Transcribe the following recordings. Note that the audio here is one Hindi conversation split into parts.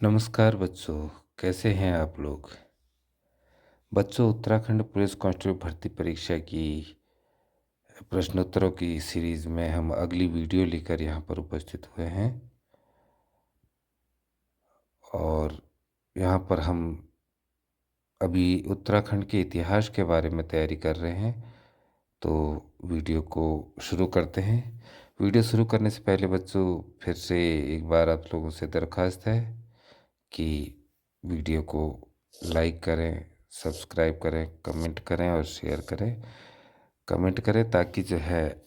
नमस्कार बच्चों, कैसे हैं आप लोग? बच्चों, उत्तराखंड पुलिस कांस्टेबल भर्ती परीक्षा की प्रश्नोत्तरों की सीरीज में हम अगली वीडियो लेकर यहाँ पर उपस्थित हुए हैं और यहाँ पर हम अभी उत्तराखंड के इतिहास के बारे में तैयारी कर रहे हैं। तो वीडियो को शुरू करते हैं। वीडियो शुरू करने से पहले बच्चों, फिर से एक बार आप लोगों से दरख्वास्त है कि वीडियो को लाइक करें, सब्सक्राइब करें, कमेंट करें और शेयर करें। कमेंट करें ताकि जो है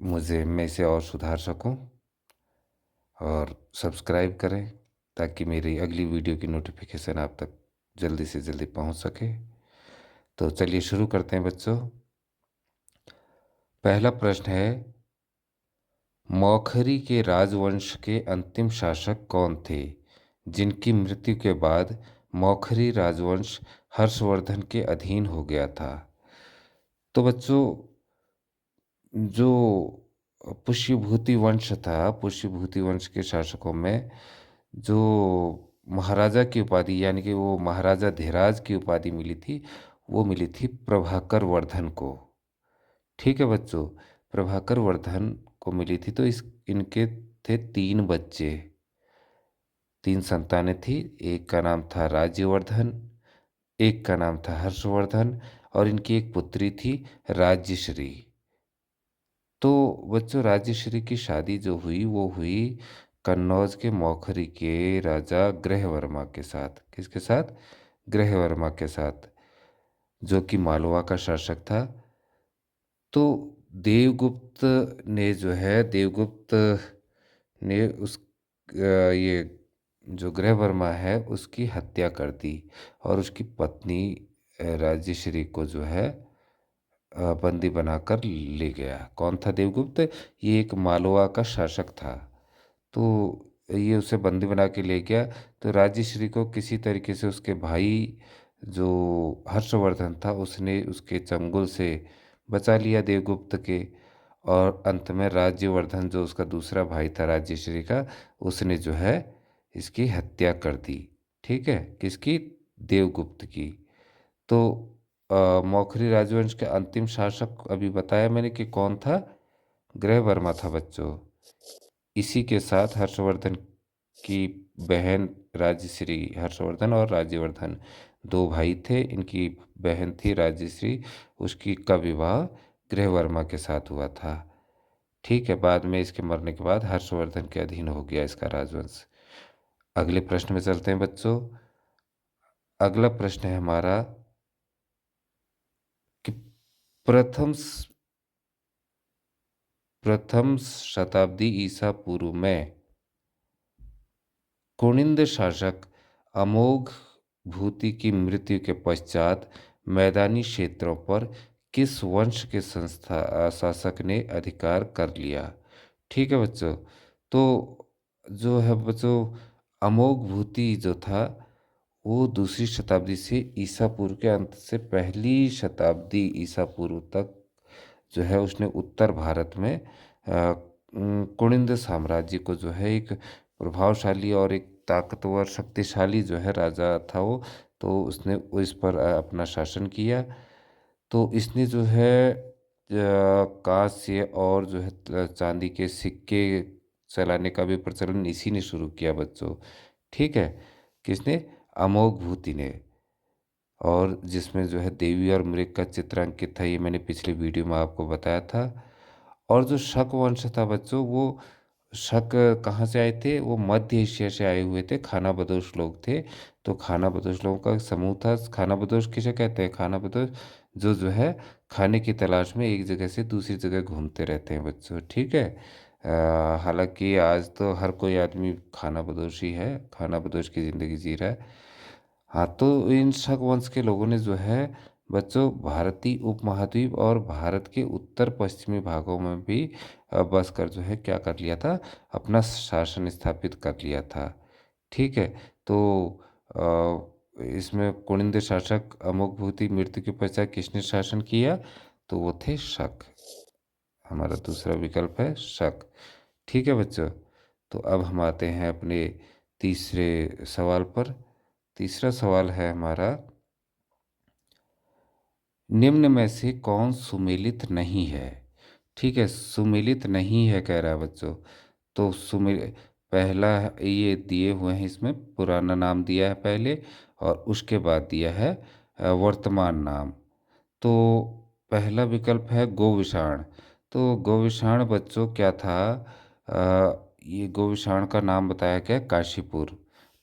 मैं इसे और सुधार सकूं, और सब्सक्राइब करें ताकि मेरी अगली वीडियो की नोटिफिकेशन आप तक जल्दी से जल्दी पहुंच सके। तो चलिए शुरू करते हैं बच्चों। पहला प्रश्न है, मौखरी के राजवंश के अंतिम शासक कौन थे जिनकी मृत्यु के बाद मौखरी राजवंश हर्षवर्धन के अधीन हो गया था? तो बच्चों, जो पुष्यभूति वंश था, पुष्यभूति वंश के शासकों में जो महाराजा की उपाधि, यानी कि वो महाराजा धीराज की उपाधि मिली थी, वो मिली थी प्रभाकर वर्धन को। ठीक है बच्चों, प्रभाकर वर्धन को मिली थी। तो इनके थे तीन बच्चे, तीन संतानें थी। एक का नाम था राज्यवर्धन, एक का नाम था हर्षवर्धन, और इनकी एक पुत्री थी राज्यश्री। तो बच्चों, राज्यश्री की शादी जो हुई वो हुई कन्नौज के मौखरी के राजा ग्रहवर्मा के साथ। किसके साथ? ग्रहवर्मा के साथ, जो कि मालवा का शासक था। तो देवगुप्त ने जो है, देवगुप्त ने ये जो ग्रहवर्मा है उसकी हत्या कर दी और उसकी पत्नी राज्यश्री को जो है बंदी बनाकर ले गया। कौन था देवगुप्त? ये एक मालवा का शासक था। तो ये उसे बंदी बना के ले गया। तो राज्यश्री को किसी तरीके से उसके भाई जो हर्षवर्धन था उसने उसके चंगुल से बचा लिया देवगुप्त के। और अंत में राज्यवर्धन, जो उसका दूसरा भाई था राज्यश्री का, उसने जो है इसकी हत्या कर दी। ठीक है, किसकी? देवगुप्त की। तो मौखरी राजवंश के अंतिम शासक अभी बताया मैंने कि कौन था? ग्रहवर्मा था बच्चों। इसी के साथ हर्षवर्धन की बहन राज्यश्री, हर्षवर्धन और राज्यवर्धन दो भाई थे, इनकी बहन थी राज्यश्री, उसकी का विवाह ग्रहवर्मा के साथ हुआ था। ठीक है, बाद में इसके मरने के बाद हर्षवर्धन के अधीन हो गया इसका राजवंश। अगले प्रश्न में चलते हैं बच्चों। अगला प्रश्न है हमारा कि प्रथम प्रथम शताब्दी ईसा पूर्व में कुनिंद शासक अमोघ भूति की मृत्यु के पश्चात मैदानी क्षेत्रों पर किस वंश के शासक ने अधिकार कर लिया? ठीक है बच्चों। तो जो है बच्चों, अमोघ भूति जो था वो दूसरी शताब्दी से ईसा पूर्व के अंत से पहली शताब्दी ईसा पूर्व तक जो है उसने उत्तर भारत में कुनिंद साम्राज्य को जो है एक प्रभावशाली और एक ताकतवर शक्तिशाली जो है राजा था वो। तो उसने इस पर अपना शासन किया। तो इसने जो है कांस्य और जो है चांदी के सिक्के चलाने का भी प्रचलन इसी ने शुरू किया बच्चों। ठीक है, किसने? अमोघ भूति ने। और जिसमें जो है देवी और मृग का चित्र अंकित था, ये मैंने पिछली वीडियो में आपको बताया था। और जो शक वंश था बच्चों, वो शक कहाँ से आए थे? वो मध्य एशिया से आए हुए थे, खाना बदोश लोग थे। तो खाना बदोश लोगों का एक समूह था। खाना बदोश किसे कहते हैं? खाना बदोश जो है खाने की तलाश में एक जगह से दूसरी जगह घूमते रहते हैं बच्चों। ठीक है। हालांकि आज तो हर कोई आदमी खाना बदोश ही है, खाना बदोश की ज़िंदगी जी रहा है। हाँ, तो इन शक वंश के लोगों ने जो है बच्चों भारतीय उपमहाद्वीप और भारत के उत्तर पश्चिमी भागों में भी बसकर जो है क्या कर लिया था? अपना शासन स्थापित कर लिया था। ठीक है। तो इसमें कुनिंद शासक अमोघ भूति मृत्यु के पश्चात किसने शासन किया? तो वो थे शक। हमारा दूसरा विकल्प है शक। ठीक है बच्चों। तो अब हम आते हैं अपने तीसरे सवाल पर। तीसरा सवाल है हमारा, निम्न में से कौन सुमेलित नहीं है? ठीक है, सुमेलित नहीं है कह रहा है बच्चों। तो सुमेल पहला ये दिए हुए हैं, इसमें पुराना नाम दिया है पहले और उसके बाद दिया है वर्तमान नाम। तो पहला विकल्प है गोविषाण। तो गोविषाण बच्चों क्या था? ये गोविषाण का नाम बताया गया काशीपुर।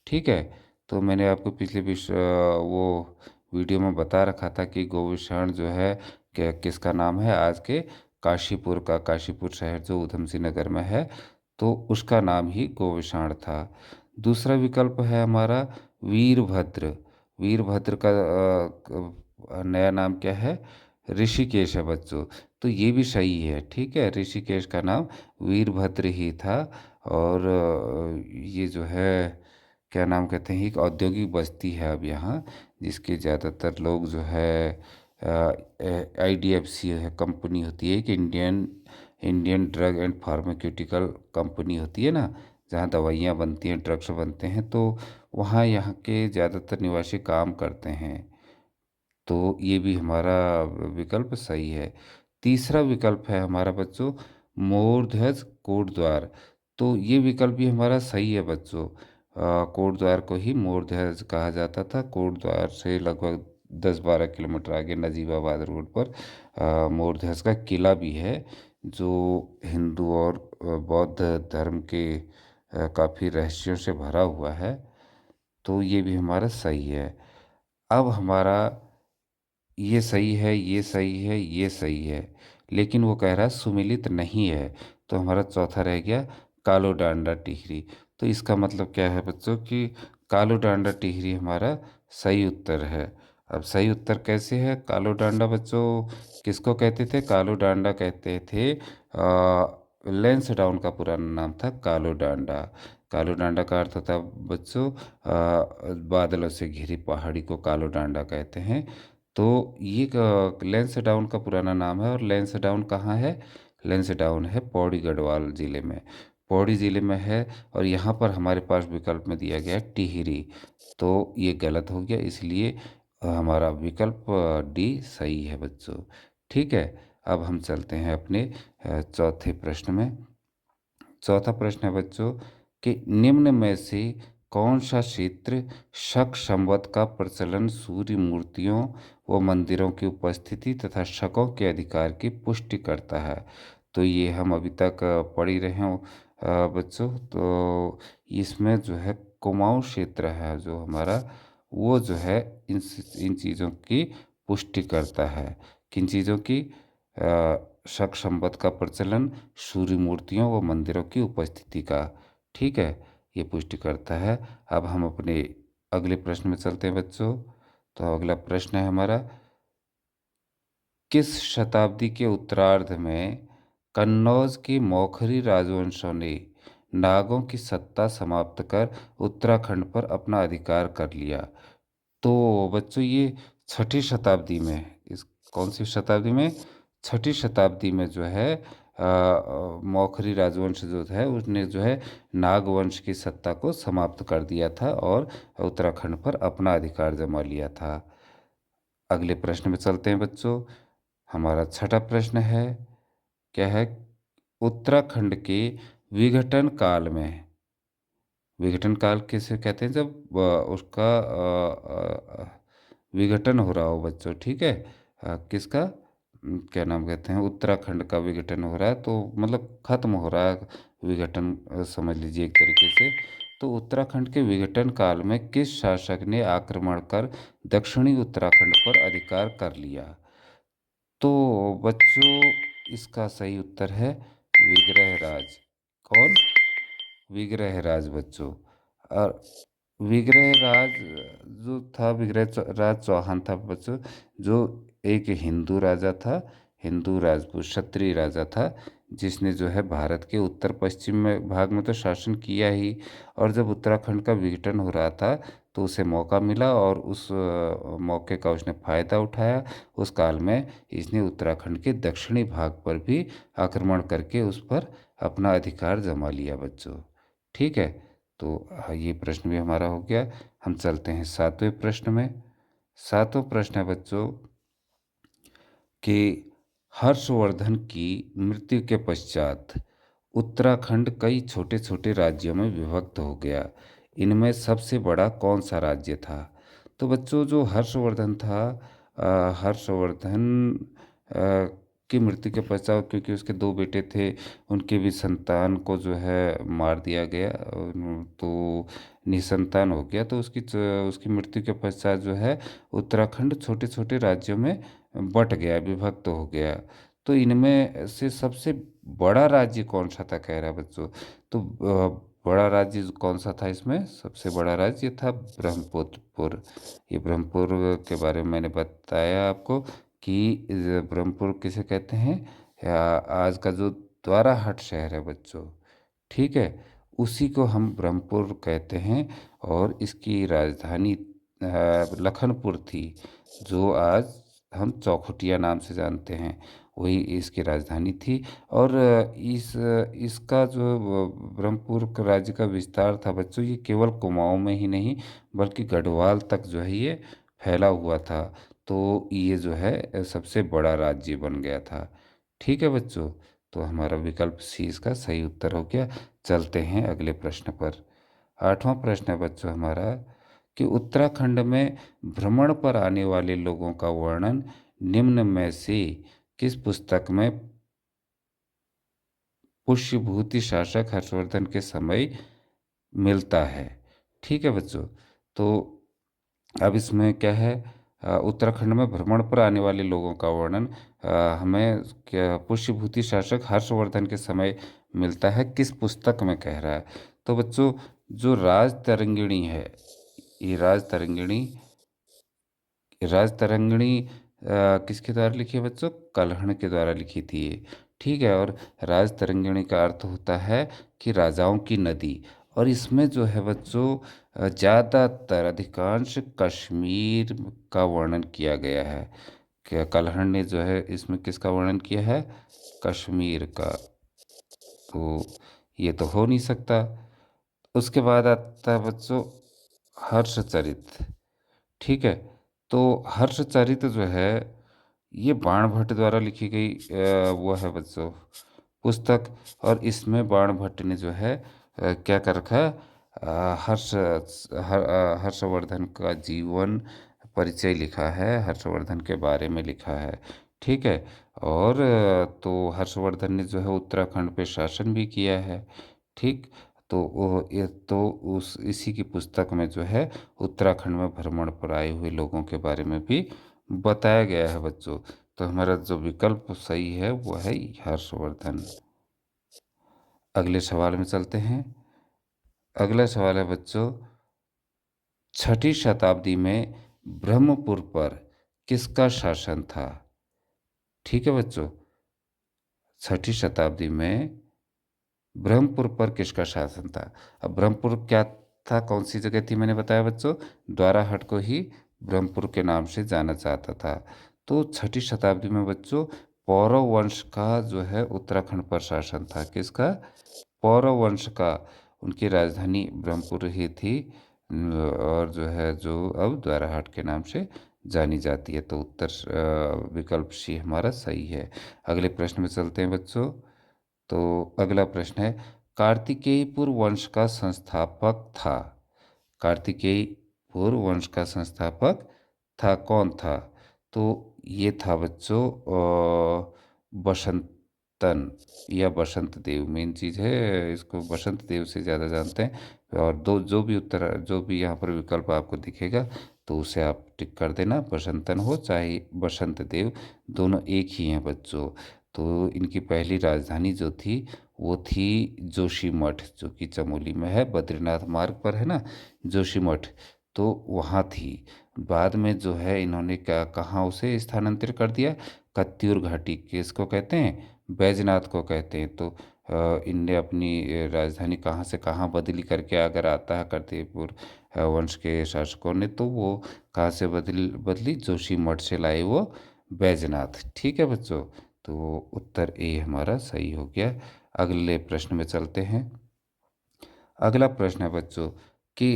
ठीक है, तो मैंने आपको पिछले वो वीडियो में बता रखा था कि गोविषाण जो है किसका नाम है, आज के काशीपुर का। काशीपुर शहर जो ऊधम सिंह नगर में है, तो उसका नाम ही गोविषाण था। दूसरा विकल्प है हमारा वीरभद्र। वीरभद्र का नया नाम क्या है? ऋषिकेश है बच्चों। तो ये भी सही है। ठीक है, ऋषिकेश का नाम वीरभद्र ही था। और ये जो है क्या नाम कहते हैं, एक औद्योगिक बस्ती है अब यहाँ, जिसके ज़्यादातर लोग जो है आईडीएफसी है, कंपनी होती है कि Indian Indian drug and pharmaceutical company होती है ना, जहाँ दवाइयाँ बनती हैं, ड्रग्स बनते हैं, तो वहाँ यहाँ के ज़्यादातर निवासी काम करते हैं। तो ये भी हमारा विकल्प सही है। तीसरा विकल्प है हमारा बच्चों मोरध्वज कोटद्वार। तो ये विकल्प भी हमारा सही है बच्चों। कोटद्वार को ही मोरध्वज कहा जाता था। कोटद्वार से लगभग 10-12 किलोमीटर आगे नजीबाबाद रोड पर मोरध्वज का किला भी है, जो हिंदू और बौद्ध धर्म के काफ़ी रहस्यों से भरा हुआ है। तो ये भी हमारा सही है। अब हमारा ये सही है, ये सही है, ये सही है, लेकिन वो कह रहा है सुमिलित नहीं है। तो हमारा चौथा रह गया कालो डांडा टिहरी। तो इसका मतलब क्या है बच्चों कि कालो डांडा टिहरी हमारा सही उत्तर है। अब सही उत्तर कैसे है? कालो डांडा बच्चों किसको कहते थे? कालो डांडा कहते थे लेंस डाउन का पुराना नाम था कालो डांडा। कालो डांडा का अर्थ होता है बच्चों बादलों से घिरी पहाड़ी को कालो डांडा कहते हैं। तो ये लेंस डाउन का पुराना नाम है। और लेंस डाउन कहाँ है? लेंस डाउन है पौड़ी गढ़वाल ज़िले में। पौड़ी ज़िले में है। और यहाँ पर हमारे पास विकल्प में दिया गया है टिहरी। तो ये गलत हो गया, इसलिए हमारा विकल्प डी सही है बच्चों। ठीक है, अब हम चलते हैं अपने चौथे प्रश्न में। चौथा प्रश्न है बच्चों कि निम्न में से कौन सा क्षेत्र शक संवत का प्रचलन सूर्य मूर्तियों व मंदिरों की उपस्थिति तथा शकों के अधिकार की पुष्टि करता है? तो ये हम अभी तक पढ़ ही रहे हैं बच्चों। तो इसमें जो है कुमाऊं क्षेत्र है जो हमारा, वो जो है इन इन चीज़ों की पुष्टि करता है। किन चीज़ों की? शक संपत का प्रचलन, सूर्य मूर्तियों व मंदिरों की उपस्थिति का। ठीक है, ये पुष्टि करता है। अब हम अपने अगले प्रश्न में चलते हैं बच्चों। तो अगला प्रश्न है हमारा, किस शताब्दी के उत्तरार्ध में कन्नौज के मौखरी राजवंशों ने नागों की सत्ता समाप्त कर उत्तराखंड पर अपना अधिकार कर लिया? तो बच्चों ये छठी शताब्दी में, इस कौन सी शताब्दी में? छठी शताब्दी में जो है मौखरी राजवंश जो है उसने जो है नागवंश की सत्ता को समाप्त कर दिया था और उत्तराखंड पर अपना अधिकार जमा लिया था। अगले प्रश्न में चलते हैं बच्चों। हमारा छठा प्रश्न है, क्या है? उत्तराखंड के विघटन काल में, विघटन काल किसे कहते हैं? जब उसका विघटन हो रहा हो बच्चों। ठीक है, किसका क्या नाम कहते हैं? उत्तराखंड का विघटन हो रहा है, तो मतलब खत्म हो रहा है विघटन, समझ लीजिए एक तरीके से। तो उत्तराखंड के विघटन काल में किस शासक ने आक्रमण कर दक्षिणी उत्तराखंड पर अधिकार कर लिया? तो बच्चों इसका सही उत्तर है विग्रह राज। कौन? विग्रह राज बच्चों। और विग्रह राज जो था, राज चौहान था बच्चों, जो एक हिंदू राजा था, हिंदू राजपूत क्षत्रिय राजा था, जिसने जो है भारत के उत्तर पश्चिम में भाग में तो शासन किया ही। और जब उत्तराखंड का विघटन हो रहा था, तो उसे मौका मिला और उस मौके का उसने फायदा उठाया। उस काल में इसने उत्तराखंड के दक्षिणी भाग पर भी आक्रमण करके उस पर अपना अधिकार जमा लिया बच्चों। ठीक है, तो ये प्रश्न भी हमारा हो गया। हम चलते हैं 7वें प्रश्न में। 7वां प्रश्न है बच्चों कि हर्षवर्धन की मृत्यु के पश्चात उत्तराखंड कई छोटे छोटे राज्यों में विभक्त हो गया। इनमें सबसे बड़ा कौन सा राज्य था? तो बच्चों जो हर्षवर्धन था, हर्षवर्धन की मृत्यु के पश्चात, क्योंकि उसके दो बेटे थे, उनके भी संतान को जो है मार दिया गया, तो निसंतान हो गया। तो उसकी मृत्यु के पश्चात जो है उत्तराखंड छोटे छोटे राज्यों में बट गया, विभक्त हो गया। तो इनमें से सबसे बड़ा राज्य कौन सा था, कह रहा है बच्चों। तो बड़ा राज्य कौन सा था, इसमें सबसे बड़ा राज्य था ब्रह्मपुर। ये ब्रह्मपुर के बारे में मैंने बताया आपको कि ब्रह्मपुर किसे कहते हैं, आज का जो द्वाराहाट शहर है बच्चों, ठीक है, उसी को हम ब्रह्मपुर कहते हैं। और इसकी राजधानी लखनपुर थी, जो आज हम चौखुटिया नाम से जानते हैं, वही इसकी राजधानी थी। और इसका जो ब्रह्मपुर राज्य का विस्तार था बच्चों, ये केवल कुमाऊं में ही नहीं बल्कि गढ़वाल तक जो है ये फैला हुआ था। तो ये जो है सबसे बड़ा राज्य बन गया था। ठीक है बच्चों, तो हमारा विकल्प सी इसका सही उत्तर हो गया। चलते हैं अगले प्रश्न पर। 8वां प्रश्न है बच्चों हमारा कि उत्तराखंड में भ्रमण पर आने वाले लोगों का वर्णन निम्न में से किस पुस्तक में पुष्यभूति शासक हर्षवर्धन के समय मिलता है? ठीक है बच्चों, तो अब इसमें क्या है, उत्तराखंड में भ्रमण पर आने वाले लोगों का वर्णन हमें क्या पुष्यभूति शासक हर्षवर्धन के समय मिलता है, किस पुस्तक में, कह रहा है। तो बच्चों जो राज तरंगिणी है, ये राज तरंगिणी किसके द्वारा लिखी है बच्चों? कल्हण के द्वारा लिखी थी ये। ठीक है, और राज तरंगिणी का अर्थ होता है कि राजाओं की नदी। और इसमें जो है बच्चों ज़्यादातर अधिकांश कश्मीर का वर्णन किया गया है। क्या कल्हण ने जो है इसमें किसका वर्णन किया है? कश्मीर का। तो ये तो हो नहीं सकता। उसके बाद आता है बच्चों हर्षचरित। ठीक है, तो हर्षचरित जो है ये बाणभट्ट द्वारा लिखी गई वो है बच्चों पुस्तक। और इसमें बाणभट्ट ने जो है क्या कर रखा है, हर्षवर्धन का जीवन परिचय लिखा है, हर्षवर्धन के बारे में लिखा है। ठीक है, और तो हर्षवर्धन ने जो है उत्तराखंड पे शासन भी किया है। ठीक, तो वो ये तो उस इसी की पुस्तक में जो है उत्तराखंड में भ्रमण पर आए हुए लोगों के बारे में भी बताया गया है बच्चों। तो हमारा जो विकल्प सही है वो है हर्षवर्धन। अगले सवाल में चलते हैं। अगला सवाल है बच्चों, छठी शताब्दी में ब्रह्मपुर पर किसका शासन था? ठीक है बच्चों, छठी शताब्दी में ब्रह्मपुर पर किसका शासन था? अब ब्रह्मपुर क्या था, कौन सी जगह थी, मैंने बताया बच्चों द्वाराहट को ही ब्रह्मपुर के नाम से जाना जाता था। तो छठी शताब्दी में बच्चों पौरव वंश का जो है उत्तराखंड पर शासन था। किसका? पौरव वंश का। उनकी राजधानी ब्रह्मपुर ही थी, और जो है जो अब द्वाराहाट के नाम से जानी जाती है। तो उत्तर विकल्प सी हमारा सही है। अगले प्रश्न में चलते हैं बच्चों। तो अगला प्रश्न है, कार्तिकेयपुर वंश का संस्थापक था। कार्तिकेयपुर वंश का संस्थापक था, कौन था? तो ये था बच्चों बसंतन या बसंत देव। मेन चीज़ है, इसको बसंत देव से ज़्यादा जानते हैं। और दो जो भी यहाँ पर विकल्प आपको दिखेगा तो उसे आप टिक कर देना, बसंतन हो चाहे बसंत देव, दोनों एक ही हैं बच्चों। तो इनकी पहली राजधानी जो थी वो थी जोशीमठ, जो कि चमोली में है, बद्रीनाथ मार्ग पर है ना जोशीमठ, तो वहाँ थी। बाद में जो है इन्होंने क्या कहाँ उसे स्थानांतरित कर दिया, कत्यूर घाटी, किसको कहते हैं? बैजनाथ को कहते हैं। तो इनने अपनी राजधानी कहाँ से कहाँ बदली करके अगर आता है कत्यूर वंश के शासकों ने, तो वो कहाँ से बदली जोशीमठ से लाए वो बैजनाथ। ठीक है बच्चों, तो उत्तर ए हमारा सही हो गया। अगले प्रश्न में चलते हैं। अगला प्रश्न है बच्चों कि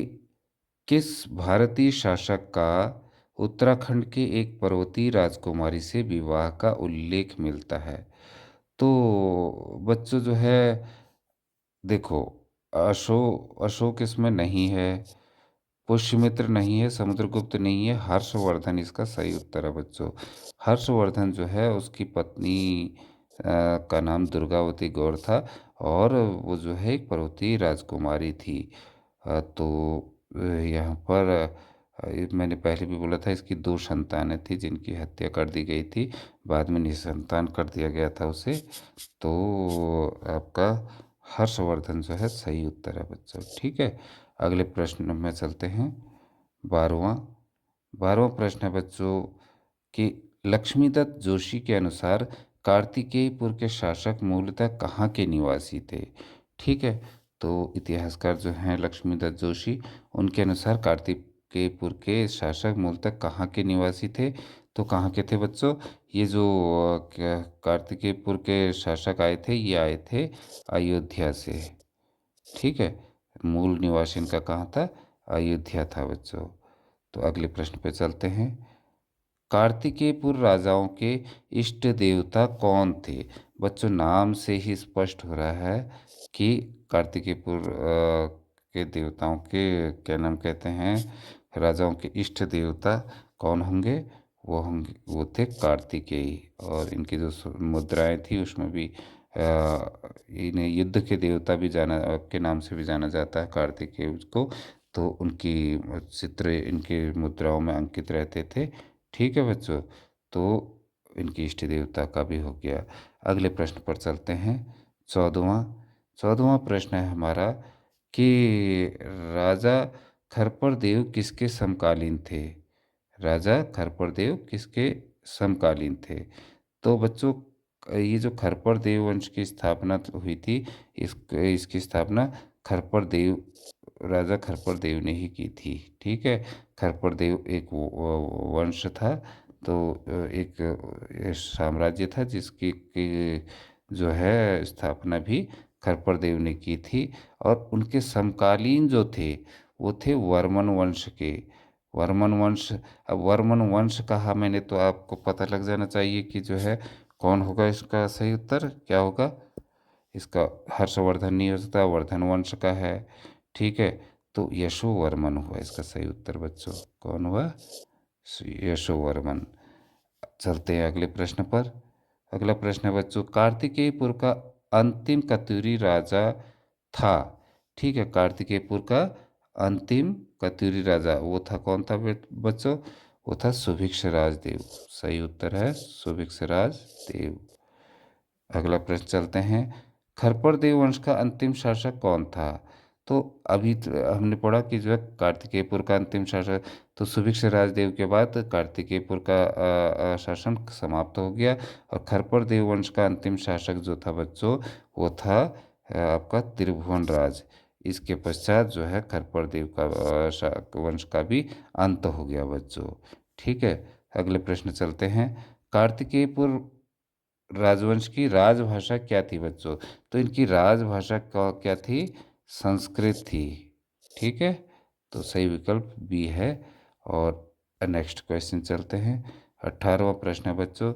किस भारतीय शासक का उत्तराखंड के एक पर्वतीय राजकुमारी से विवाह का उल्लेख मिलता है? तो बच्चों जो है, देखो, अशोक इसमें नहीं है, पुष्यमित्र नहीं है, समुद्रगुप्त नहीं है, हर्षवर्धन इसका सही उत्तर है बच्चों। हर्षवर्धन जो है उसकी पत्नी का नाम दुर्गावती गौड़ था, और वो जो है एक पर्वतीय राजकुमारी थी। तो यहाँ पर मैंने पहले भी बोला था, इसकी दो संतानें थी जिनकी हत्या कर दी गई थी, बाद में निसंतान कर दिया गया था उसे। तो आपका हर्षवर्धन जो है सही उत्तर है बच्चों। ठीक है, अगले प्रश्न में चलते हैं। 12वां 12वां प्रश्न है बच्चों कि लक्ष्मीदत्त जोशी के अनुसार कार्तिकेयपुर के शासक मूलतः कहाँ के निवासी थे? ठीक है, तो इतिहासकार जो हैं लक्ष्मीदत्त जोशी, उनके अनुसार कार्तिकेयपुर के शासक मूलतः कहाँ के निवासी थे? तो कहाँ के थे बच्चों? ये जो कार्तिकेयपुर के शासक आए थे, ये आए थे अयोध्या से। ठीक है, मूल निवास इनका कहाँ था? अयोध्या था बच्चों। तो अगले प्रश्न पे चलते हैं। कार्तिकेयपुर राजाओं के इष्ट देवता कौन थे? बच्चों, नाम से ही स्पष्ट हो रहा है कि कार्तिकेयपुर के देवताओं के क्या नाम कहते हैं, राजाओं के इष्ट देवता कौन होंगे? वो थे कार्तिकेय। और इनकी जो मुद्राएं थी उसमें भी इन्हें युद्ध के देवता भी जाना के नाम से भी जाना जाता है, कार्तिकेय को। तो उनकी चित्र इनके मुद्राओं में अंकित रहते थे। ठीक है बच्चों, तो इनकी इष्ट देवता का भी हो गया। अगले प्रश्न पर चलते हैं। 14वां 14वां प्रश्न है हमारा कि राजा खरपरदेव किसके समकालीन थे? राजा खरपरदेव किसके समकालीन थे? तो बच्चों, ये जो खरपरदेव वंश की स्थापना हुई थी, इसकी स्थापना खरपरदेव राजा खरपरदेव ने ही की थी। ठीक है, खरपरदेव एक वंश था। तो एक साम्राज्य था जिसकी जो है स्थापना भी खरपरदेव ने की थी। और उनके समकालीन जो थे वो थे वर्मन वंश के। वर्मन वंश, अब वर्मन वंश कहा मैंने तो आपको पता लग जाना चाहिए कि जो है कौन होगा इसका सही उत्तर, क्या होगा इसका? हर्षवर्धन नहीं हो सकता, वर्धन वंश का है। ठीक है, तो यशोवर्मन हुआ इसका सही उत्तर बच्चों। कौन हुआ? यशोवर्मन। चलते हैं अगले प्रश्न पर। अगला प्रश्न है बच्चों, कार्तिकेयपुर का अंतिम कत्यूरी राजा था? ठीक है, कार्तिकेयपुर का अंतिम कत्यूरी राजा वो था, कौन था बच्चों? वो था सुभिक्ष राजदेव। सही उत्तर है सुभिक्ष राजदेव। अगला प्रश्न चलते हैं। खरपर देव वंश का अंतिम शासक कौन था? तो अभी हमने पढ़ा कि जो है कार्तिकेयपुर का अंतिम शासक, तो सुभिक्ष राजदेव के बाद कार्तिकेयपुर का शासन समाप्त हो गया। और खरपर देव वंश का अंतिम शासक जो था बच्चों, वो था आपका त्रिभुवन राज। इसके पश्चात जो है खरपर देव का वंश का भी अंत हो गया बच्चों। ठीक है, अगले प्रश्न चलते हैं। कार्तिकेयपुर राजवंश की राजभाषा क्या थी बच्चों? तो इनकी राजभाषा क्या थी? संस्कृत थी। ठीक है, तो सही विकल्प बी है। और नेक्स्ट क्वेश्चन चलते हैं। 18वां प्रश्न है बच्चों,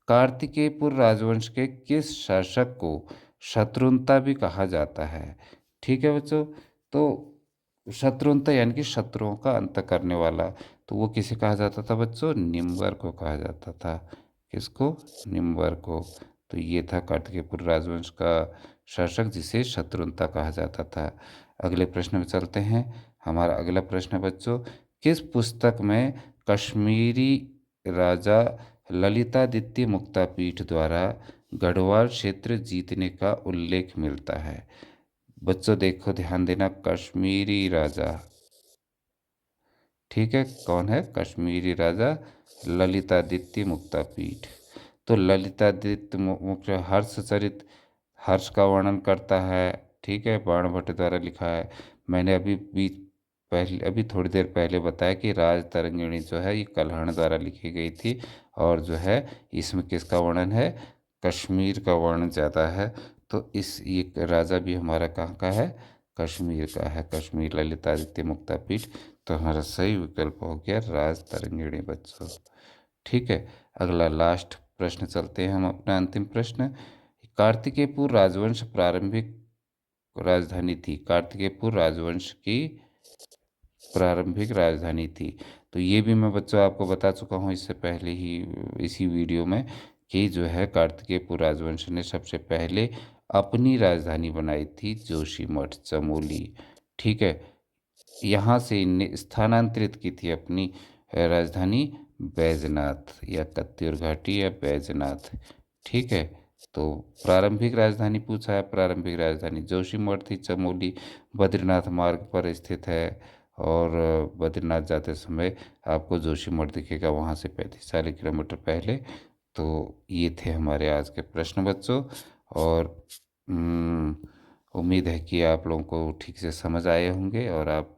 कार्तिकेयपुर राजवंश के किस शासक को शत्रुंता भी कहा जाता है? ठीक है बच्चों, तो शत्रुंता यानी कि शत्रुओं का अंत करने वाला, तो वो किसे कहा जाता था बच्चों? निम्बर को कहा जाता था। किसको? निम्बर को। तो ये था कार्तिकेयपुर राजवंश का शासक जिसे शत्रुंता कहा जाता था। अगले प्रश्न में चलते हैं। हमारा अगला प्रश्न है बच्चों, किस पुस्तक में कश्मीरी राजा ललितादित्य मुक्तापीठ द्वारा गढ़वाल क्षेत्र जीतने का उल्लेख मिलता है? बच्चों देखो, ध्यान देना, कश्मीरी राजा। ठीक है, कौन है? कश्मीरी राजा ललितादित्य मुक्तापीठ। तो ललितादित्य मुख्य हर्षचरित, हर्ष का वर्णन करता है। ठीक है, बाणभट्ट द्वारा लिखा है। मैंने अभी थोड़ी देर पहले बताया कि राज तरंगिणी जो है ये कल्हण द्वारा लिखी गई थी। और जो है इसमें किसका वर्णन है? कश्मीर का वर्णन ज़्यादा है। तो इस ये राजा भी हमारा कहाँ का है? कश्मीर का है, कश्मीर ललितादित्य मुक्तापीठ। तो हमारा सही विकल्प हो गया राजतरंगिणी बच्चों। ठीक है, अगला लास्ट प्रश्न चलते हैं हम अपना अंतिम प्रश्न। कार्तिकेयपुर राजवंश प्रारंभिक राजधानी थी, कार्तिकेयपुर राजवंश की प्रारंभिक राजधानी थी। तो ये भी मैं बच्चों आपको बता चुका हूँ इससे पहले ही इसी वीडियो में, कि जो है कार्तिकेयपुर राजवंश ने सबसे पहले अपनी राजधानी बनाई थी जोशीमठ चमोली। ठीक है, यहाँ से इनने स्थानांतरित की थी अपनी राजधानी बैजनाथ या कत्यूर घाटी या बैजनाथ। ठीक है, तो प्रारंभिक राजधानी पूछा है, प्रारंभिक राजधानी जोशीमठ थी। चमोली बद्रीनाथ मार्ग पर स्थित है, और बद्रीनाथ जाते समय आपको जोशीमठ दिखेगा वहाँ से 35-40 किलोमीटर पहले। तो ये थे हमारे आज के प्रश्न बच्चों, और उम्मीद है कि आप लोगों को ठीक से समझ आए होंगे और आप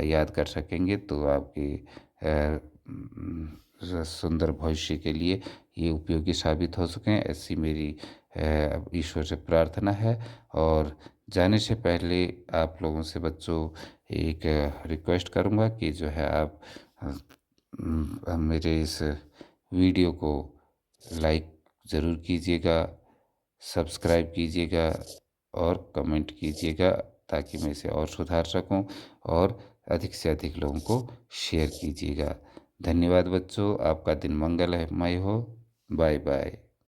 याद कर सकेंगे, तो आपकी सुंदर भविष्य के लिए ये उपयोगी साबित हो सकें, ऐसी मेरी ईश्वर से प्रार्थना है। और जाने से पहले आप लोगों से बच्चों एक रिक्वेस्ट करूँगा कि जो है आप मेरे इस वीडियो को लाइक ज़रूर कीजिएगा, सब्सक्राइब कीजिएगा और कमेंट कीजिएगा, ताकि मैं इसे और सुधार सकूं, और अधिक से अधिक लोगों को शेयर कीजिएगा। धन्यवाद बच्चों, आपका दिन मंगलमय हो। Bye bye.